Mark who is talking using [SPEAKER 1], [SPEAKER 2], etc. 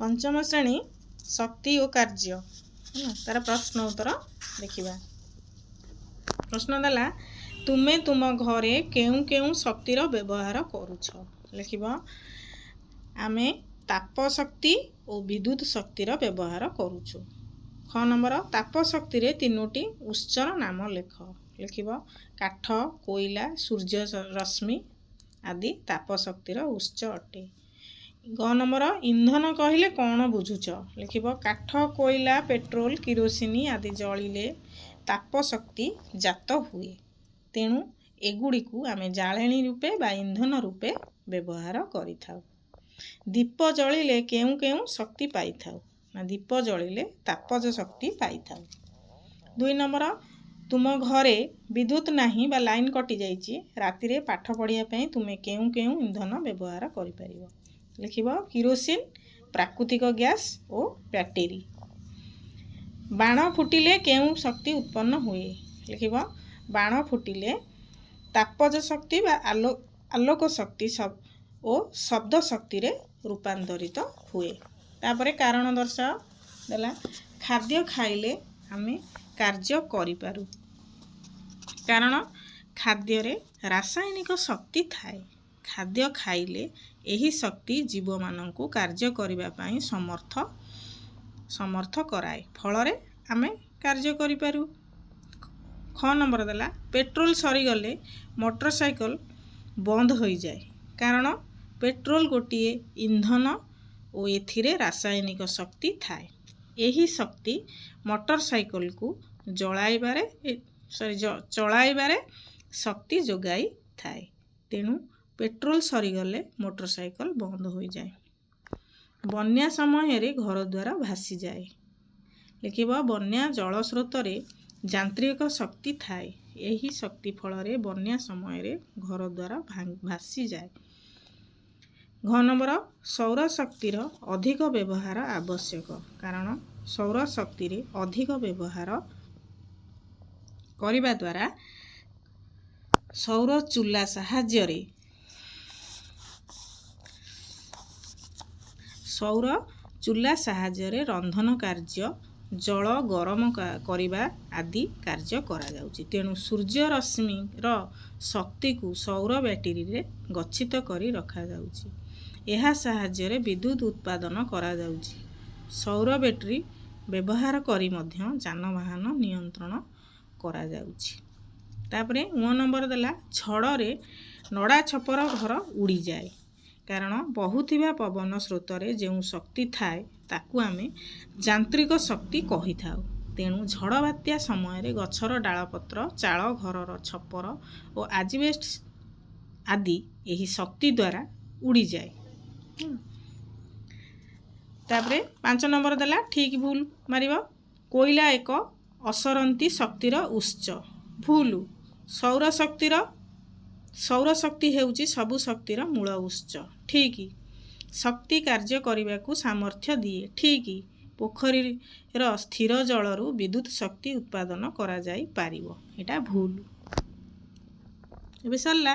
[SPEAKER 1] पंचम श्रेणी शक्ति और कार्य तार प्रश्न उत्तर देखिबा। प्रश्न देला तुमे तुम घरे केउ केउ शक्तिर व्यवहार करूछ लिखिबा। आमे ताप शक्ति और विद्युत शक्तिर व्यवहार करूछु। ख नंबर ताप शक्ति रे तीनोटी उत्सर नाम लेख लिखिबा। काठ कोयला सूर्य रश्मि आदि ताप शक्तिर उत्स अटे। ग नंबर इंधन कहले कौन बुझुछ लिखिबा। काठ कोयला पेट्रोल किरोसिनी आदि जलिले ताप शक्ति जात हुए, तेणु एगुड़ी को आमे जाळेणी रूपे बा इंधन रूपे व्यवहार करिथाउ। दीप जलिले केउ केउ शक्ति पाइथाउ ना दीप जलिले तापज शक्ति पाइथाउ। 2 नंबर तुम घरे विद्युत नाही बा लाइन कटि जाइछि, राति रे पाठ पढ़िया पई तुमे केउ केउ इंधन व्यवहार करि परिबो लिखिबो। किरोसिन प्राकृतिक गैस और बैटरी। बाण फुटिले केउ शक्ति उत्पन्न हुए लिखिबो। बाण फुटिले तापज शक्ति बा आलोक शक्ति सब और शब्द शक्ति रे रूपांतरित हुए। तापरे कारण दर्शाओ देला। खाद्य खाइले आमे कार्य करि पारु, कारण खाद्य रे रासायनिक शक्ति थाए। खाद्य खाइले एही शक्ति जीव माननकु कार्य करिबा पई समर्थ कराए, फलरे आमे कार्य करि पारु। ख नंबर देला पेट्रोल सरीगले मोटरसाइकल बंद हो जाए, कारण पेट्रोल गोटिए इंधन और एथिरे रासायनिक शक्ति थाए। एही शक्ति मोटरसाइकल को चलाइबारे शक्ति जोगाई थाए, तेणु पेट्रोल सरीगले मोटरसाइकल बंद हो जाए। बन्या समय रे घर द्वार भासी जाए लिखिबा। बन्या जल स्रोत रे यांत्रिक शक्ति थाए, एही शक्ति फलरे बन्या समय रे घर द्वार भासी जाए। घ नंबर सौर शक्तिर अधिक व्यवहार आवश्यक, कारण सौर शक्ति रे अधिक व्यवहार करिबा द्वारा सौर चूल्हा साहाय्य रे रंधन कार्य जल गरम करिबा आदि कार्य करा जाउची, तेणु सूर्य रश्मि रो शक्ति को सौर बैटरी रे गच्छित करी रखा जाउची। एहा साहाय्य रे विद्युत उत्पादन करा जाउची। सौर बैटरी व्यवहार करी मध्य जानवाहन नियंत्रण करा जाउची। तापरे 9 नंबर देला झड़ रे नड़ा छपर घर उड़ी जाए, कारण बहुथिबा पवन स्रोत रे जेउ शक्ति थाए ताकू आमे यांत्रिक शक्ति कहि थाउ, तेणु झड़ बात्या समय रे गछर डालपत्र चाल घरर छपर और आजबेस्ट आदि एही शक्ति द्वारा उड़ी जाए। तापरे 5 नंबर देला ठीक भूल मारिबो। कोयला एक असरंती शक्तिर उत्स भूल। सौर शक्ति हेउची सबु शक्तिर मूल उत्स ठीक। शक्ति कार्य करने को सामर्थ्य दिए ठीक। पोखरी स्थिर जलरू विद्युत शक्ति उत्पादन करा जाई पारिबो, एटा भूल। एबे सरला।